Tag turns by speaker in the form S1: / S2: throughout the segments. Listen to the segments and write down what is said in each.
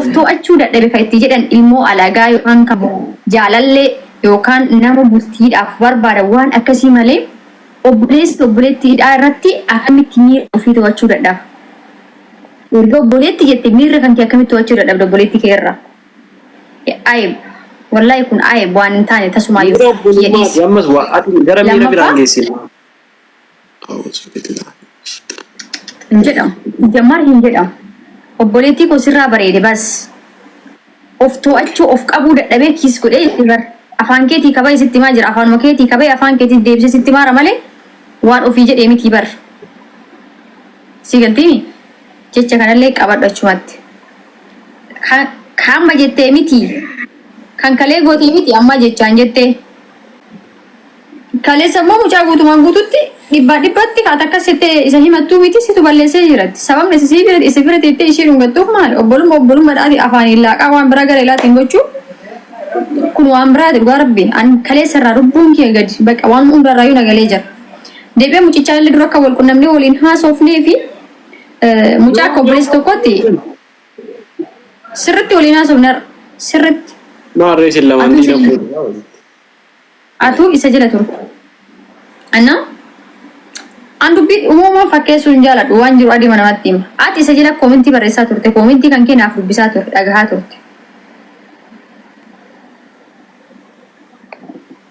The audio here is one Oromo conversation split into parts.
S1: oftoo achuu dadhabe kan itti jedhan ilmoo alagaa yookaan kan jaalallee yookaan nama bultiidhaaf barbaada waan akkasii malee obboleettiidhaa irratti akkamitti miira ofii to'achuu dadhaba. Erga obboleetti jette miira kan kee akkamitti to'achuu dadhabda obboleetti kee irraa. Ayib wallahi kun ayib waan hin taane tasumaa yoo
S2: jedhis. Ammas waa ati gara miira biraan geessi.
S1: Hin jedhamu. Jammar hin jedhamu. Obboleetti koo sirraa bareede bas. Of to'achuu of qabuu dadhabee kiis godhee itti afaan keetii kabay sitti maa jira afaan keetii kabay afaan keetii deebisee sitti maara malee waan ofii jedhee miti bar. Sigaltini jecha kanallee qabadhu achumatti. Kan jettee miti kan kalee gootii miti amma jechaan jettee kalee sammuu mucaa guutumaan guututti dhibbatti kaata akkas jettee isa himattuu miti situ balleessee jiratti sababni isa bira teettee ishee dhungattuuf maali obbolummaa dhaati afaan laaqaa waan bira gara ilaatiin gochuu kun waan biraati dhugaa rabbi an kalee sarraa lubbuun kee gadi baqa waan hundarraa yoo nagalee jira deebee mucichaa illee dura akka wal qunnamnee waliin haasofnee fi mucaa akka obboleessi tokkotti sirriitti waliin haasofne sirriitti.
S2: Maarree isin lamaan diinagdee.
S1: Atu isa jala turte. Anna an dubbii uumamaa fakkeessuun jaaladhu waan jiru adii namatti hima. Ati isa jala koomintii barreessaa turte koomintii kan keenyaaf dubbisaa turte dhagahaa turte.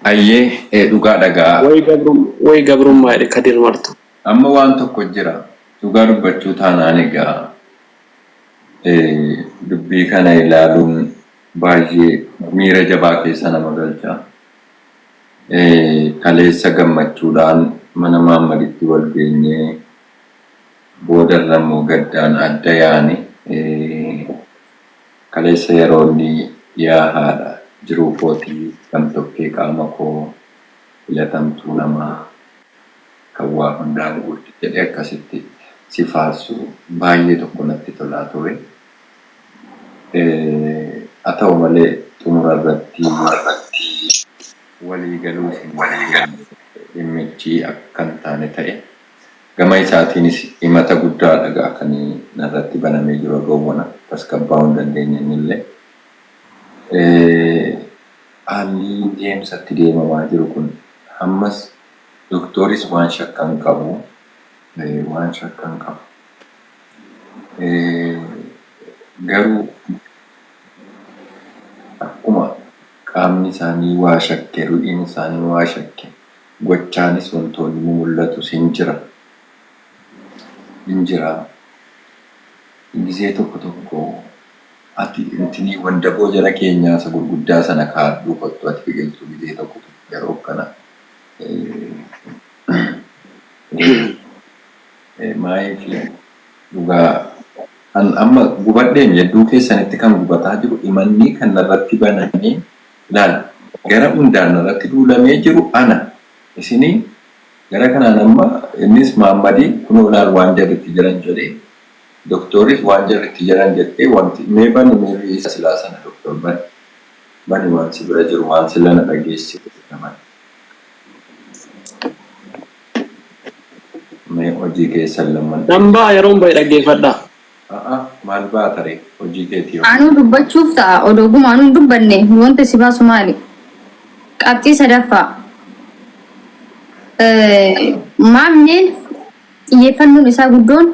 S3: Ayyee dhugaa dhagaa.
S2: Way gabrummaa jedhe Kadir Martu.
S3: Amma waan tokko jira. Dhugaa dubbachuu taanaan egaa dubbii kana ilaaluun baay'ee miira jabaa keessa nama galcha. Kaleessa gammachuudhaan mana Maammaditti wal geenyee boodarra immoo gaddaan adda yaane kaleessa yeroo inni yaa haadha jiruu kootii gamtokkee qaama koo filatamtuu namaa kan waa hundaan guutti jedhee akkasitti si faarsu baay'ee tokko natti tolaa ture. Haa ta'u malee xumura irratti walii galuu dhimmichi akkan taane ta'e gama isaatiinis himata guddaa dhagaa kan narratti banamee jiru gowwana tasgabbaa hin dandeenye illee haalli deemsatti deemamaa jiru kun ammas doktooris waan shakkan qabu garuu akkuma qaamni isaanii waa shakke ru'iin isaanii waa shakke gochaanis wantoonni mul'atu hin jira gisee tokko ati intini wandaboo jara keenyaa isa gurguddaa sana kaaduu kottu ati biqiltuu gisee tokko yeroo kana maayii fi dhugaa amma gubadheen jedduu keessanitti kan gubataa jiru imanni kan narratti banamee laal gara hundaan narratti duulamee jiru ana isinii gara kanaan amma innis Maammadii kunoo laal waan jarritti jiran jedhee doktooris waan jarritti jiran jettee wanti mee isa silaa sana doktor bani waan si bira jiru waan sila na dhageessisu naman mee hojii keessan lamman
S2: dambaa yeroon bahe dhaggeeffadhaa.
S3: Maal baatare hojii keetii
S1: anu dubbachuuf ta'a odooguma anu dubbanne wanta si baasu maali qabxii sadaffaa maamneen xiyyeeffannoon isaa guddoon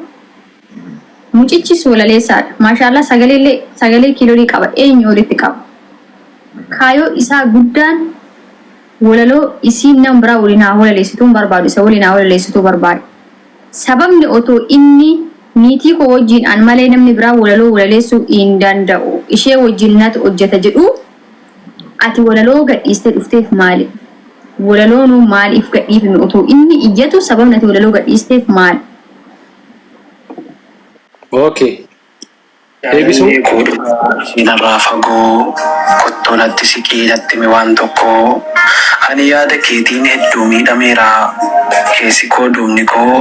S1: mucichis walaleessaadha maashaallah sagalee kiiloorii qaba eenyu walitti qaba kaayoo isaa guddaan walaloo isiin nama biraa waliin haa walaleessituun barbaadu isa waliin haa walaleessituu barbaadu sababni otoo inni niitii koo wajjin an malee namni biraa walaloo walaleessuu hin danda'u ishee wajjin natu hojjeta jedhu ati walaloo gadhiistee dhufteef maali walaloon maaliif gadhiifnu otoo inni iyyatu sababni ati walaloo gadhiisteef maali.
S2: Okay. Deebisuu
S4: narraa fagoo kottoon atti siqii natti mi waan tokko ani yaada keetiin hedduu miidhameera keessi koo duubni koo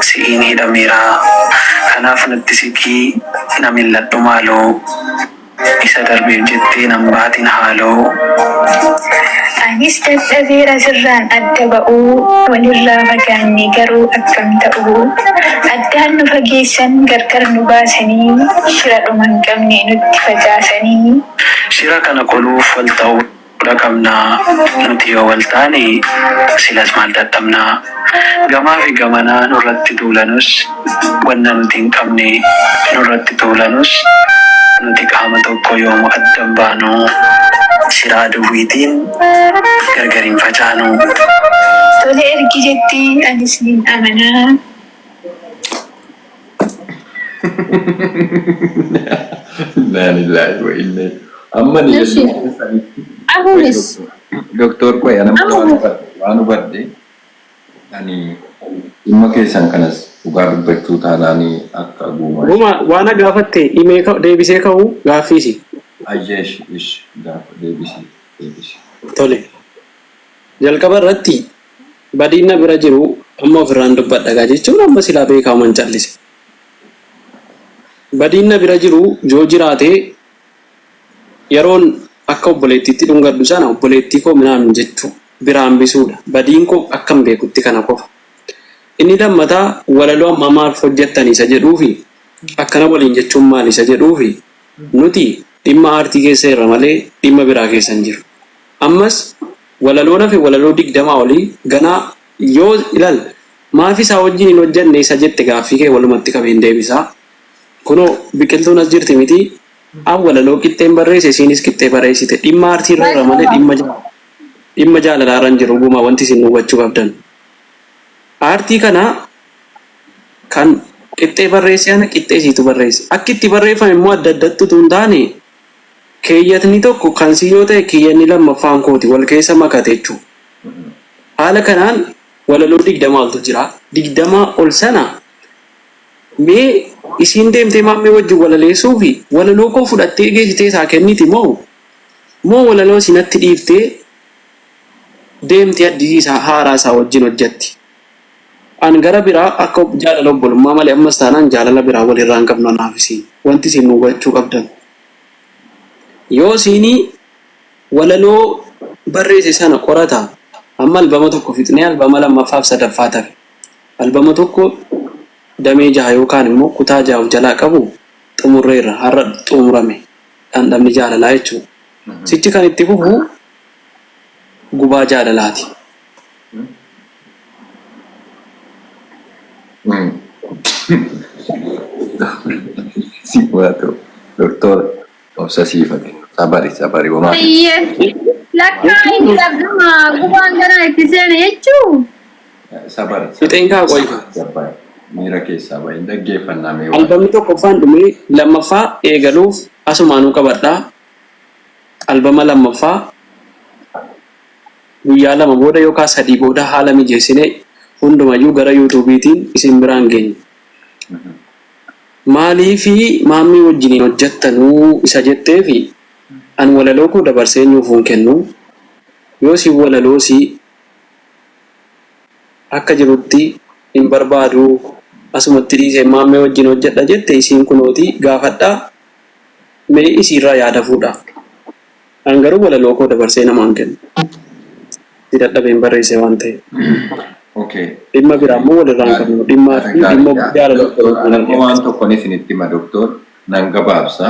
S4: si'iin hidhameera kanaaf natti siqii na milladhu maaloo isa darbeef jettee nan baatin haaloo.
S5: Anis dadhabeera sirraan adda ba'uu walirraa fagaannee garuu akkam ta'uu Addaan nu fageessan gargar nu baasanii shira dhuma hin qabne nutti facaasanii.
S4: Shira kana qoluuf wal ta'uu qabnaa nuti yoo wal taane silas maal dadhabnaa. Gamaa fi gamanaa nurratti tuulanus wanna nuti hin qabne nurratti tuulanus nuti qaama tokko yooma addan baanu shiraa duwwiitiin gargar hin facaanu.
S5: Tole ergi jetti anis nin amanaa.
S3: Amma ni
S1: Ahunis.
S3: Doktor ko yan waan hubadde ani dhimma keessan kanas dhugaa dubbachuu taanaanii akka guumaa.
S2: Guma waan gaafatte himee deebisee ka'uu gaaffiisi.
S3: Ayyeesh ish gaafa deebisi.
S2: Tole. Jalqaba irratti badiina bira jiru amma ofirraan dubbadha jechuun amma silaa beekaman callise. Badiina bira jiru yoo jiraate yeroon akka obboleettiitti dhungadhu sana obboleettii koo minaan jechuu biraan bisuudha. Badiin koo akkam beekutti kana qofa. Inni lammataa walaloo amma maaf hojjettan isa jedhuufi akkana waliin jechuun maal isa jedhuufi nuti dhimma aartii keessa irra malee dhimma biraa keessa hin jiru. Ammas walaloo nafe walaloo 20 olii ganaa yoo ilal maaf isaa wajjin hin hojjenne isa jette gaaffii kee walumatti qabeen deebisaa. Kunoo biqiltuun as jirti miti an walaloo qixxeen barreesse isiinis qixxee barreessite dhimma aartii irra malee dhimma jaalalaa irra hin jiru guma wanti isin hubachuu qabdan. Aartii kana kan qixxee barreesse ana qixxee siitu barreesse. Akka itti barreeffame immoo adda addatti utuu hin taane keeyyatni tokko kan si yoo ta'e keeyyanni lammaffaan kooti wal keessa makate jechuudha. Haala kanaan walaloo 20 oltu jira. 20 ol sana mee isiin deemtee maammee wajjin walaleessuu fi walaloo koo fudhattee geessitee isaa kenniti moo walaloo sinatti dhiiftee deemtee addisiisaa haaraa isaa wajjin hojjetti. An gara biraa akka jaalala obbolummaa malee ammas taanaan jaalala biraa walirraa hin qabnu anaaf isiin wanti isin hubachuu qabdan. Yoo siinii walaloo barreesse sana qorata amma albama tokko fixnee albama lammaffaaf sadaffaa tafe albama tokko damee 6 yookaan immoo kutaa 6 of jalaa qabu xumurreerra har'a xumurame dhandhamni jaalalaa jechuudha. Sichi kan itti fufu gubaa jaalalaati.
S3: Wato doktor obsesifate sabari wama.
S1: Lakka inni dhabduma gubaan gara itti seene jechuu.
S3: Sabari.
S2: Fixeenkaa qoy.
S3: Miira keessaa baay'ee dhaggeeffannaa mee waan.
S2: Albamni tokkoffaan dhumee lammaffaa eegaluuf asumaanuu qabadhaa. Albama lammaffaa guyyaa 2 booda yookaan 3 booda haala mijeessinee hundumayyuu gara yuutuubiitiin isin biraan geenya. Maaliifi maammii wajjiniin hojjettanuu isa jettee fi an walaloo koo dabarsee nyuufuun kennu yoo si walaloo si akka jirutti hin barbaadu asumatti dhiisee maammee wajjin hojjedha jette isiin kunooti gaafadhaa mee isiirraa yaada fuudha. An garuu walaloo koo dabarsee namaan kennu. Si dadhabeen barreesse waan ta'eef.
S3: Okay.
S2: Dhimma biraa immoo walirraa hin qabnu dhimmaa fi dhimma jaalala
S3: waan tokkoon isinitti hima doktor nan gabaabsa.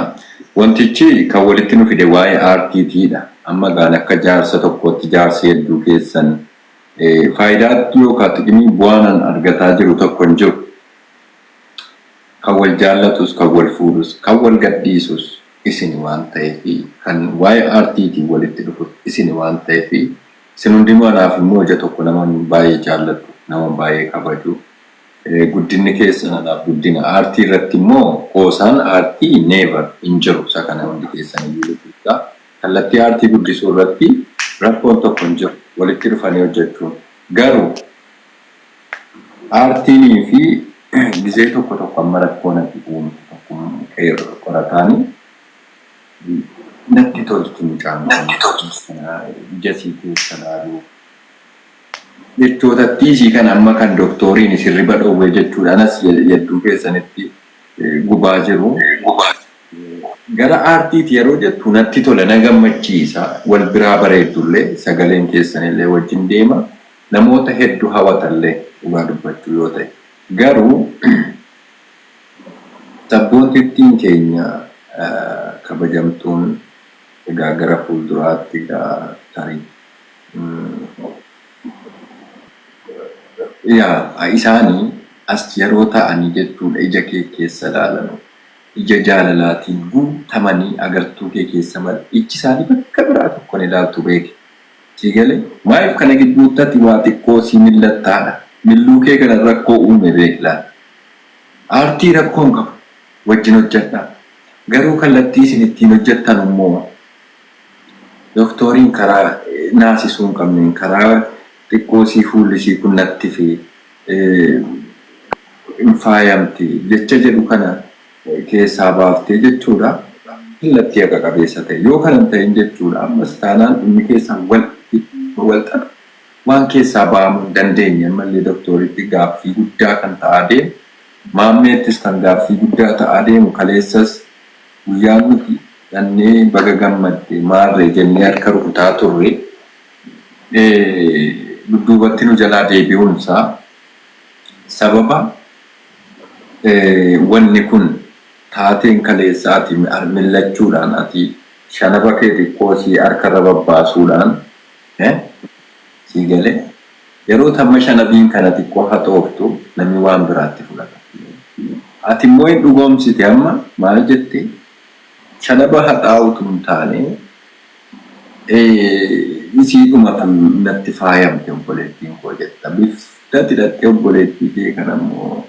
S3: Wantichi kan walitti nu fide waa'ee aartiitiidha. Amma gaan akka jaarsa tokkootti jaarsi hedduu keessan faayidaatti yookaan xiqqimii bu'aanan argataa jiru tokko hin jiru. Kan wal jaallatus, kan wal fuudhus, kan wal gadhiisus isin waan ta'eef kan waa'ee aartiitiin walitti dhufu isin waan ta'eef isin hundinuu anaaf immoo ija tokko nama baay'ee jaallatu, nama baay'ee kabaju. Guddinni keessan anaaf guddina aartii irratti immoo qoosaan aartii never hin jiru isa kana hundi keessan iyyuu jechuudha. Kallattii aartii guddisuu irratti rakkoon tokko hin jiru walitti dhufanii hojjechuun. Garuu aartiinii fi gisee tokko amma rakkoo natti uumu qorataanii natti tolchu mucaan jasii keessa laaluu. Jechoota tiisii kan amma kan doktoriin sirriba dhoowwee jechuudhaanas yedduu keessanitti gubaa jiru. Gara aartiiti yeroo jettu natti tola na gammachiisa wal biraa bareeddullee sagaleen keessanillee wajjin deema namoota hedduu hawatallee dhugaa dubbachuu yoo ta'e Garuu sabboontiin keenya kabajamtuun egaa gara fuulduraatti tarii isaanii as yeroo ta'anii jechuudha ija kee keessa ilaalan ija jaalalaatiin guutamanii agartuu kee keessa mal iji isaanii bakka biraa tokkoon ilaaltu beeke. Sigalee maaliif kana gidduutti waa xiqqoo si millattaadha. Milluu kee kana rakkoo uume beeklaan. Aartii rakkoon qabu wajjin hojjedha. Garuu kallattii isin ittiin hojjettan immoo doktoriin karaa naasisuu hin qabneen karaa xiqqoo sii fuulli sii kunnatti fi hin faayamti jecha jedhu kana keessaa baaftee jechuudha. Kallattii haqa qabeessa ta'e yoo kana hin ta'in jechuudha ammas taanaan inni keessaa wal xaxu waan keessaa ba'amuu hin dandeenye ammallee doktoriitti gaaffii guddaa kan ta'aa deemu maammeettis kan gaaffii guddaa ta'aa deemu kaleessas guyyaan nuti dhannee baga gammadde maarree jennee harka rukutaa turre dudduubatti nu jalaa deebi'uunsaa sababa wanni kun taateen kaleessaati millachuudhaan ati shanaba kee xiqqoo sii harkarra babbaasuudhaan sigalee yeroo tamma shanabiin kana xiqqoo haxooftu namni waan biraatti fudhata. Ati immoo hin dhugoomsite amma maal jette shanaba haxaa'utu hin taane isiidhuma kan natti faayamte obboleettiin koo jetta biftatti hidhattee obboleettii kee kana immoo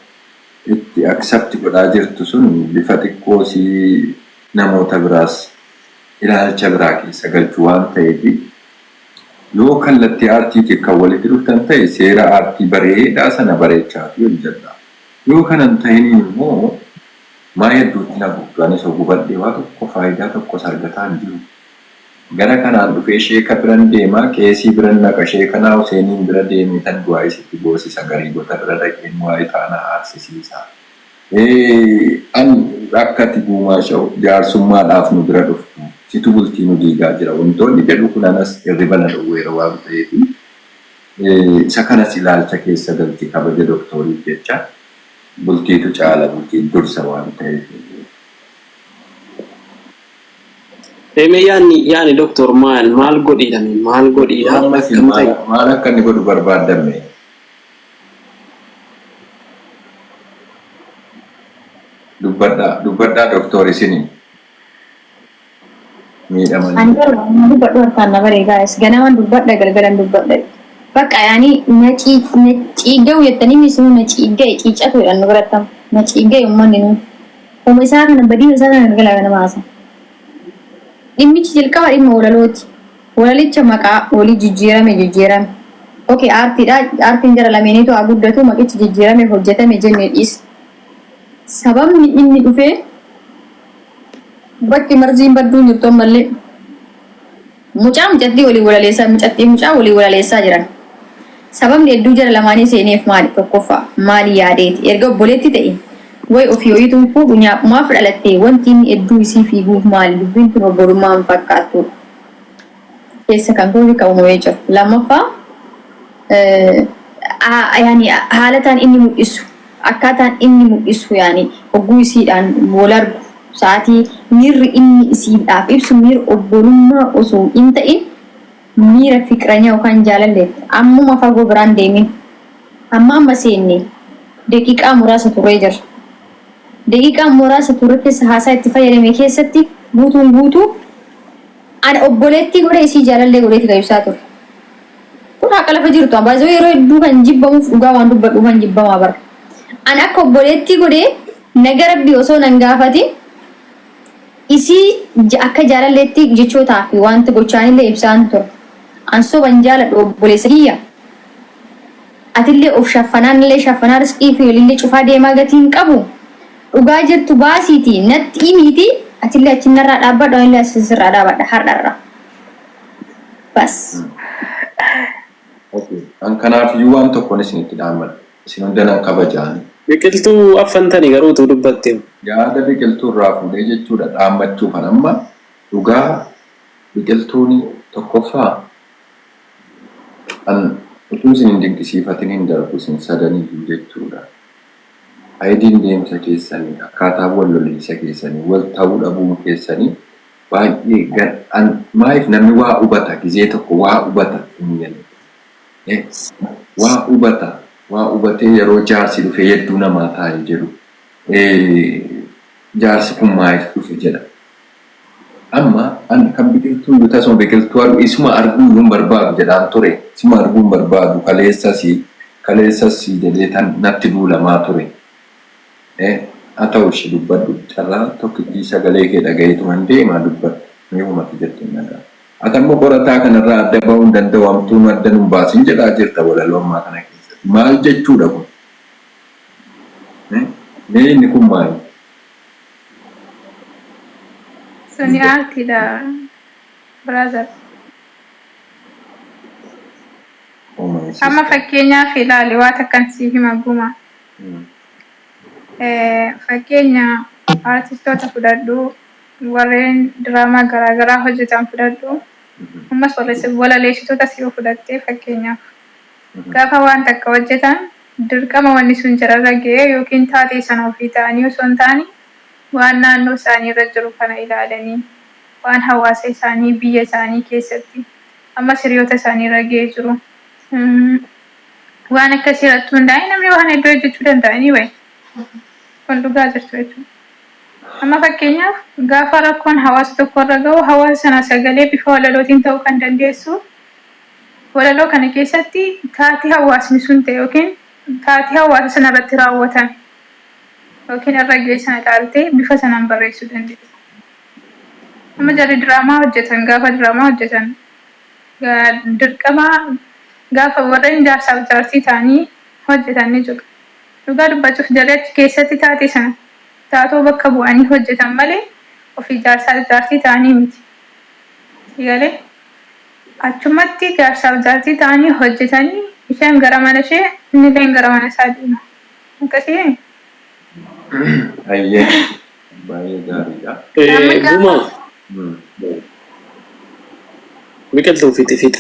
S3: itti aksapti godhaa jirtu sun bifa xiqqoo sii namoota biraas ilaalcha biraa keessa galchuu waan ta'eef yoo kallattii aartiitiif kan walitti dhuftan ta'e seera aartii bareedaa sana bareechaatu hojjedha. Yoo kanan ta'in immoo maa hedduutti na gubdaanis gubadhee waa tokko faayidaa tokkos argataa hin jiru. Gara kanaan dhufee sheeka biran deemaa qeesii biran naqa sheekanaa Huseeniin bira deemee tan du'aa isitti boosisa gariibota bira dhaqeen waa'ee taanaa aarsisiisa. An akka ati guumaa sha'u jaarsummaadhaaf nu bira dhuftu situ bultii nu diigaa jira wantoonni jedhu kun anas hirriba na dhowweera waan ta'eef isa kanas ilaalcha keessa galti kabaja doktorii jecha bultiitu caala bultiin dursa waan ta'eef.
S2: Yaani doktor maal godhiidhame maal godhiidha
S3: maal akka inni godhu barbaadame. Dubbadhaa doktor isinii.
S1: Dubbadhu harkaan na bareedaa ganaman dubbadha galgalan dubbadha bakka yaani na ciiggawu jettanii misuu na ciiggae ciicatu jedhan nu birattamu na ciiggae uummanni nu hooma isaa kana badii isaa kana galgala kana maasa dhimmichi jalqaba dhimma walalooti walalicha maqaa walii jijjiirame okay aartiin jara lameeniitu haa guddatu maqichi jijjiirame hojjetame jennee dhiis sababni inni dhufee bakki marziin badduun jirtu ammallee mucattii walii walaleessaa jiran sababni hedduu jara lamaanii seeneef maali tokkoffaa maali yaadeeti erga obboleetti ta'e way ofii ho'iituun fuudhu nyaaqumaaf dhalattee wanti inni hedduu isii fiiguuf maali dubbiin kun obbolummaa hin fakkaattu keessa kan tuuri qabamee jiru lammaffaa yaani haalataan inni mul'isu akkaataan inni mul'isu yaani hogguu isiidhaan wal argu sa'aatii miirri inni isiidhaaf ibsu miira obbolummaa osoo hin ta'in miira fiqiranya yookaan jaalalleetti ammuma fagoo biraan deemin amma seenne daqiiqaa muraasa turee jira. Daqiiqaa muraasa turre keessa haasaa itti fayyadame keessatti guutuu ana obboleettii godhe isii jaalallee godheetti qaybsaa ture. Kun haqa lafa jirtu ambaazoo yeroo hedduu kan jibbamuuf dhugaa waan dubbadhu kan jibbamaa bara. Ana akka obboleettii godhe naga rabbii osoo nan gaafatin isii akka jaalalleetti jechootaa fi wanti gochaanillee ibsaan ture. Ansoo ban jaaladhu obboleessa kiyya. Atillee of shaffanaallee shaffanaa riskii fi walillee cufaa deemaa gatiin qabu. Dhugaa jirtu baasiiti natti himiiti atillee achinarraa dhaabbadha walillee asirraa dhaabadha har'arra. Bas.
S3: An kanaafiyyuu waan tokkoon isinitti dhaammadha. Isin hundanaan kabajaan.
S2: Biqiltuu affantanii garuu utuu dubbatte.
S3: Yaada biqiltuu irraa fuudhee jechuudha dhaammachuu kan amma dhugaa biqiltuun tokkoffaa an utuu isin hin dinqisiifatin hin darbu isin sadanii jechuudha. Ayidiin deemsa keessanii akkaataa wal loliinsa keessanii wal ta'uu dhabuu keessanii baay'ee maaliif namni waa hubata gizee tokko waa hubata hin jennu. Waa hubatee yeroo jaarsi dhufe hedduu namaa taa'ee jedhu jaarsi kun maaliif dhufe jedha. Amma an kan biqiltuu yoo tasuma biqiltuu isuma arguu hin barbaadu jedhaan ture. Isuma arguu hin barbaadu kaleessas jedhee tan natti duulamaa ture. Haa ta'u ishee dubbadhu carraa tokkittii sagalee kee dhagayeetuman deemaa dubbadhu mee uumati jettu hin dhagaa. Ati ammoo qorataa kanarraa adda bahuu hin danda'u hamtuun adda nun baasin jedhaa jirta walaloo ammaa kana keessatti. Maal jechuudha kun? Mee inni kun maali?
S5: Suni aartiidha, brother. Amma fakkeenyaaf ilaali waa takkan sii hima guma. Fakkeenya artistoota fudhadhu warreen diraamaa garaagaraa hojjetan fudhadhu ammas walaleessitoota si fudhattee fakkeenyaaf gaafa waan takka hojjetan dirqama wanni sun jararra ga'ee yookiin taatee sana ofii ta'anii osoo hin taane waan naannoo isaanii irra jiru kana ilaalanii waan hawaasa isaanii biyya isaanii keessatti ammas hiriyoota isaanii irra ga'ee jiru waan akkasii irratti hundaa'e namni waan hedduu hojjechuu danda'anii wayi. Kun dhugaa jirtu jechuudha. Amma fakkeenyaaf gaafa rakkoon hawaasa tokko irra ga'u hawaasa sana sagalee bifa walalootiin ta'uu kan dandeessu walaloo kana keessatti taatee hawaasni sun ta'e yookiin taatee hawaasa sana irratti raawwatan yookiin irra ga'e sana ilaaltee bifa sanaan barreessuu dandeessa. Amma jarri diraamaa hojjetan gaafa diraamaa hojjetan dirqama gaafa warreen jaarsaaf jaartii ta'anii hojjetan ni jiru. Dhugaa dubbachuuf jarri achi keessatti taatee sana taatoo bakka bu'anii hojjetan malee ofii jaarsaaf jaartii ta'anii miti. Galee achumatti jaarsaaf jaartii ta'anii hojjetanii isheen gara mana ishee inni illee gara mana isaa deema. Akkasii.
S3: Ayyee baay'ee gaariidha.
S2: Guma biqiltuu fixi.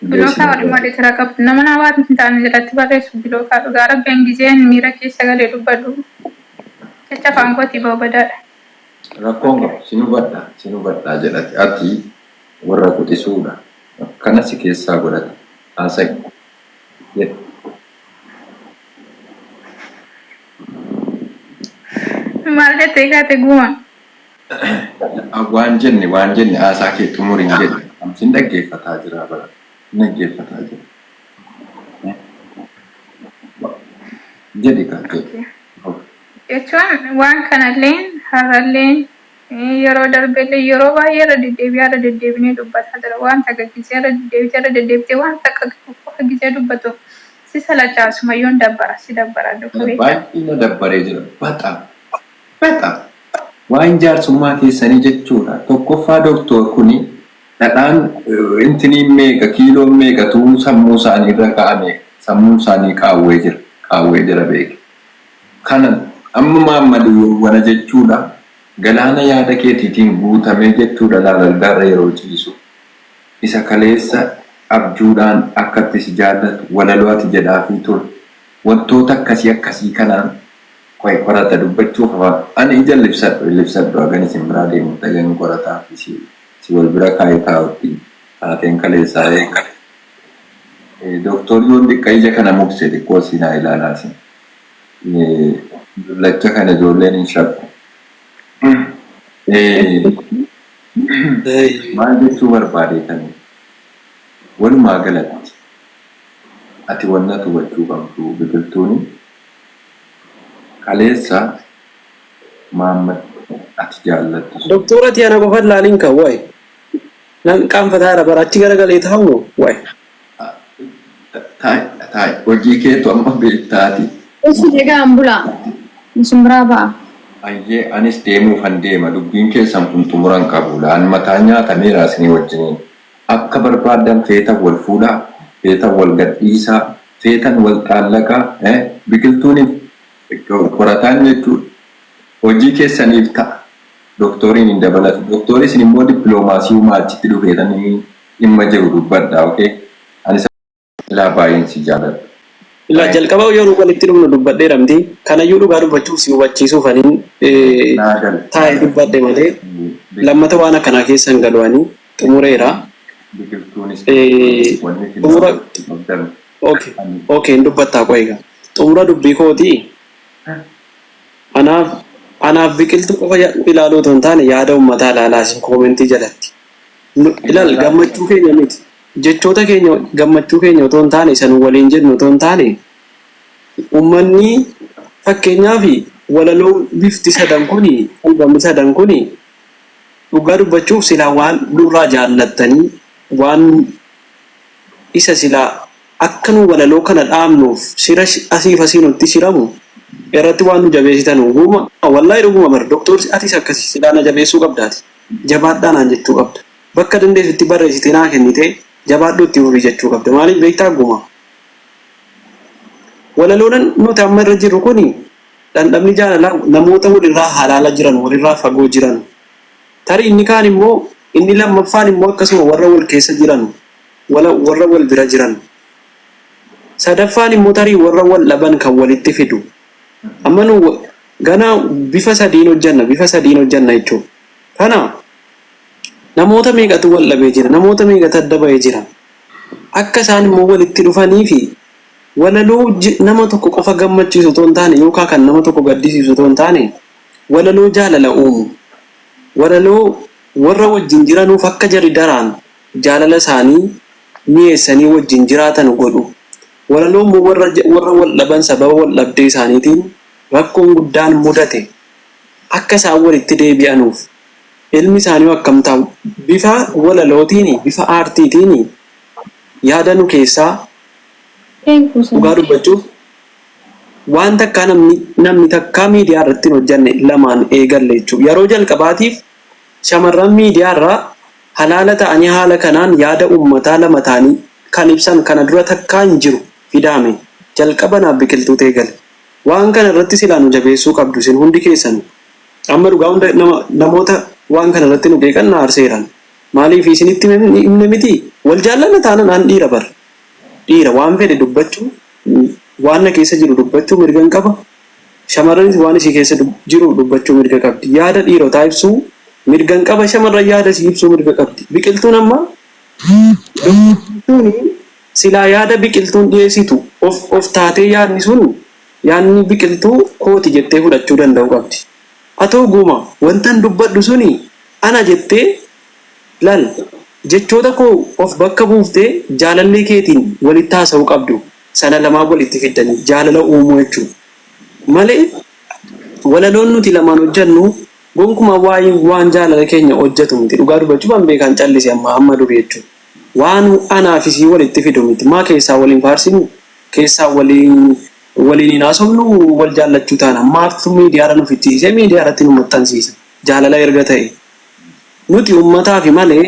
S5: Bilookaa walumaa dheeraa qabdu nama nawaatu hin taane jalatti barreessu bilookaa dhugaa rabbiin gizeen miira keessa galee dubbadhu jecha afaan kootii boobadaadha.
S3: Rakkoon qabu sinu badhaa jedhati ati warra quxisuudha akkana si keessaa godhata haasa'e jedhu.
S5: Maal jettee gaate guma?
S3: Waan jenne haasaa kee xumuriin jedhe amsin dhaggeeffataa jira bara. Dhaggeeffataa jira. Jedhi kan ta'e.
S5: Jechuun waan kanalleen har'alleen yeroo darbellee yeroo baay'ee irra deddeebinee dubbataa jira. Waan takka gisee irra deddeebitee waan takka qofa gisee dubbatu si salachaasu mayyoon si dabbara dubbii.
S3: Baay'ee dabbaree jira. Bata. Waan jaarsummaa keessanii jechuudha. Tokkoffaa doktor kuni dhadhaan intiniin meeqa kiiloon meeqa tuu sammuu isaanii irra kaa'ame sammuu isaanii qaawwee jira beeke. Kanan amma Maammaduu wana jechuudha galaana yaada keetiitiin guutamee jechuudha laalalgaarra yeroo ciisu. Isa kaleessa abjuudhaan akkatti si jaallatu walaloo ati jedhaafii ture. Wantoota akkasii kanaan qorata dubbachuuf ani ija libsadhu hagan isin biraa deemu dhagan qorataa fi si wal bira kaayee taa'utti taateen kaleessaa eegale. Doktorri xiqqaa ija kana mukse xiqqoo siinaa ilaalaasin. Lacha kana ijoolleen hin shakku. Maal jechuu barbaadeetanii walumaa galatti ati wanna hubachuu qabdu biqiltuuni kaleessa Maammad ati jaallattu.
S2: Doktora Tiyaana qofaan laaliin kan waa'ee nan qaanfataa barachi garagalee taa'u waa'ee.
S3: Taa'e hojii keetu amma beektaati.
S1: Esi deegaa ambulaa misumbiraa ba'a.
S3: Ayyee anis deemuufan deema dubbiin keessan kun xumuran qabu laan mataa nyaatameera isinii wajjiniin akka barbaadan feetan wal fuudhaa feetan wal gadhiisaa feetan wal xaallaqaa biqiltuuniif qorataan jechuudha hojii keessaniif ta'a doktoriin hin dabalatu doktorii isin immoo dippiloomaasii uumaa achitti dhufeetanii dhimma jiru dubbadha okay. Ilaa baay'een si jaalladha.
S2: Ila jalqaba yeroo walitti dhufnu dubbadhee ramti. Kanayyuu dhugaa dubbachuuf si hubachiisuuf aniin taa'ee dubbadhe malee lammata waan akkanaa keessa hin galu'anii xumureera.
S3: Biqiltuunis wanni
S2: Xumura
S3: filatu.
S2: okay dubbattaa qo'ee egaa. Xumura dubbii kootii anaaf biqiltuu qofa ilaaluu otoo hin taane yaada uummataa ilaalaa isin koomentii jalatti. Ilaal gammachuu keenya miti. Jechoota keenya gammachuu keenya otoo hin taane isa nu waliin jennu otoo hin taane uummanni fakkeenyaaf walaloo bifti sadan kuni albamni sadan kuni dhugaa dubbachuuf silaa waan nurraa jaallattanii waan isa silaa akka nu walaloo kana dhaabnuuf sira asiif asii nutti siramu irratti waan nu jabeessitan uuma wallahi dhuguma bar doktorsi atis akkasii silaa na jabeessuu qabdaati jabaadhaanaan jechuu qabda bakka dandeessitti barreessitee naa kennite jabaadhuutti furii jechuu qabda maaliif beektaa guma walaloon nuti amma irra jirru kuni dhandhamni jaalalaa namoota walirraa halaala jiran walirraa fagoo jiran tarii inni kaan immoo inni lammaffaan immoo akkasuma warra wal keessa jiran warra wal bira jiran sadaffaan immoo tarii warra wal dhaban kan walitti fidu amma nu gana bifa sadiin hojjanna jechuudha kana namoota meeqatu wal dhabee jira namoota meeqatu adda bahee jira akka isaan immoo walitti dhufanii fi walaloo nama tokko qofa gammachiisu otoo hin taane yookaan kan nama tokko gaddisiisu otoo hin taane walaloo jaalala uumu walaloo warra wajjin jiranuuf akka jari daraan jaalala isaanii mi'eessanii wajjin jiraatan godhu walaloo immoo warra wal dhaban sababa wal dhabdee isaaniitiin rakkoon guddaan mudate akka isaan walitti deebi'anuuf ilmi isaanii akkam ta'u bifa walalootiin bifa aartiitiin yaada nu keessaa dhugaa dubbachuuf waan takkaa namni takkaa miidiyaa irratti hin hojjanne lamaan eegalle jechuudha. Yeroo jalqabaatiif shamarran miidiyaa irraa halaala ta'anii haala kanaan yaada uummataa lama ta'anii kan ibsan kana dura takkaa hin jiru fidaame jalqaba naaf biqiltuu eegale. Waan kana irratti silaa nu jabeessuu qabdu isin hundi keessan amma dhugaa hunda namoota waan kana irratti nu beekan na aarseeran. Maaliif isinitti himne miti wal jaallanna taanaan aan dhiira bar. Dhiira waan fedhe dubbachuu waan na keessa jiru dubbachuu mirgan qaba. Shamarranis waan isii keessa jiru dubbachuu mirga qabdi. Yaada dhiirotaa ibsuu mirgan qaba shamarran yaada isii ibsuu mirga qabdi. Biqiltuun amma silaa yaada biqiltuun dhiyeessitu of taatee yaadni sun yaadni biqiltuu kooti jettee fudhachuu danda'u qabdi. Atoo guma wantan dubbadhu suni ana jettee lal jechoota koo of bakka buuftee jaalallee keetiin walitti haasa'uu qabdu sana lamaa walitti fiddanii jaalala uumuu jechuudha. Malee walaloon nuti lamaan hojjannu gonkumaa waan jaalala keenya hojjetu miti dhugaa dubbachuu waan beekan callise amma durii jechuudha. Waan anaaf isii walitti fidu miti maa keessaa waliin faarsinu keessaa waliin haasofnu wal jaallachuu taana maaftu miidiyaadhaan nu fichiisee miidiyaadhaatti nu maxxansiisa jaalala erga ta'e nuti uummataafi malee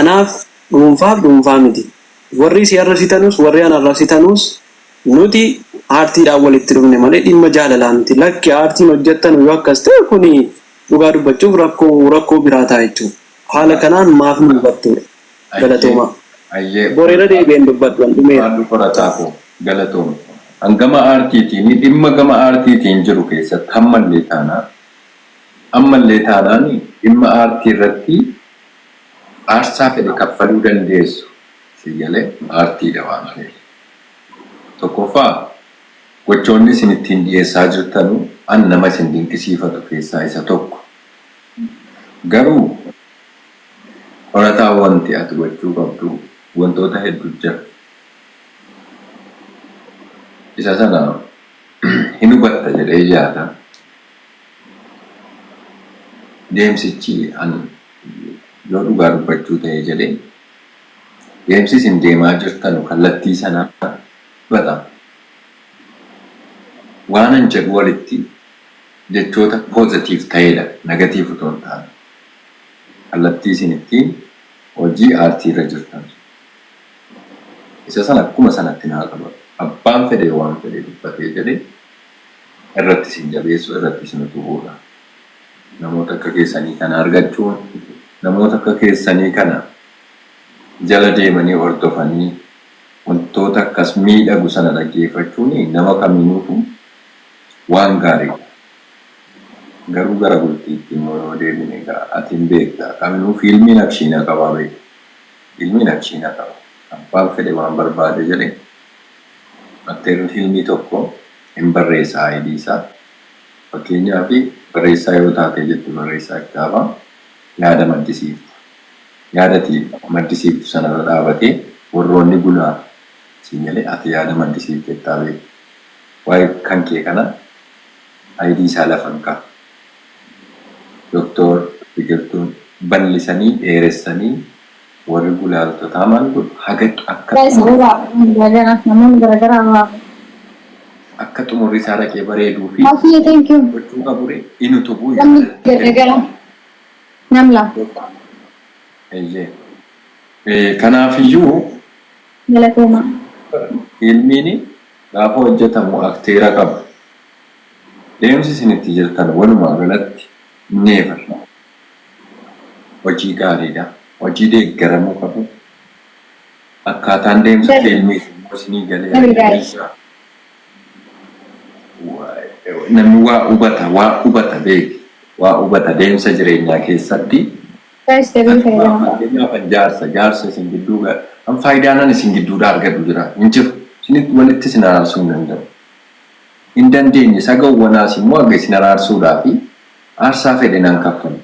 S2: anaaf dhuunfaa miti warri si arrabsitanus warri an arrabsitanus nuti aartiidhaan walitti dhufne malee dhimma jaalalaa miti lakki aartiin hojjettan yoo akkas ta'e kuni dhugaa dubbachuuf rakkoo biraa ta'a jechuudha haala kanaan maaf nu hubattudha galatooma boreera deebi'een dubbadhu dhumeera
S3: galatooma hangama aartiitiin dhimma gama aartiitiin jiru keessatti ammallee taanaan dhimma aartii irratti aarsaa fedhe kaffaluu dandeessu siyyalee aartiidha waan ta'eef. Tokkoffaa gochoonni isin ittiin dhiyeessaa jirtanu an nama isin dinqisiifatu keessaa isa tokko. Garuu qorataa wanti ati gochuu qabdu wantoota hedduu jira. Isa sana hin hubatta jedhee yaada. Deemsichi yoo dhugaa dubbachuu ta'e jedhee deemsi isin deemaa jirtanu kallattii sanaa bada waan an jedhu walitti jechoota poozitiif ta'edha negatiif otoo hin taane kallattii isin ittiin hojii aartii irra jirtan isa sana akkuma sanatti naa qaba abbaan fedhe waan fedhe dubbatee jedhee irratti isin jabeessu irratti isin tuhuudha namoota akka keessanii kana argachuun namoota akka keessanii kana jala deemanii hordofanii wantoota wantoota akkas miidhagu sana dhaggeeffachuun nama kamiinuufu waan gaariidha. Garuu gara bultiitti immoo deebine egaa ati hin beekta. Kamiinuu fiilmiin akshiina qaba beekta. Fiilmiin akshiina qaba. Abbaan fedhe waan barbaade jedhe atteerri fiilmii tokko hin barreessa aayidii isaa. Fakkeenyaaf barreessaa yoo taate jettu barreessaa kitaabaa yaada maddisiiftu. Yaada maddisiiftu sanarra dhaabatee warroonni bulaa sinyalee ati yaada maddisiifte jettaa beekta. Waa'ee kan kee kana aayidii isaa lafa hin qabu. Doktor Biqiltuun bal'isanii dheeressanii warri gulaaltotaa maal godhu haga akka xumurri isaa dhaqee bareeduu fi gochuu qabure inni tubuu kanaafiyyuu fiilmiin gaafa hojjetamu akteera qaba. Deemsi isin itti jirtan walumaa galatti never hojii gaariidha. Hojii deeggaramuu qabu. Akkaataan deemsa fiilmii isinii galee namni waa hubata beeki. Waa hubata deemsa jireenyaa keessatti. Fakkeenyaaf jaarsa isin gidduu an faayidaan isin gidduudhaa argadhu jira. Hin jiru. Isinitti walitti isin araarsuu hin danda'u. Hin dandeenye sagawwanaas immoo akka isin araarsuudhaa fi aarsaa fedhe nan kaffalu.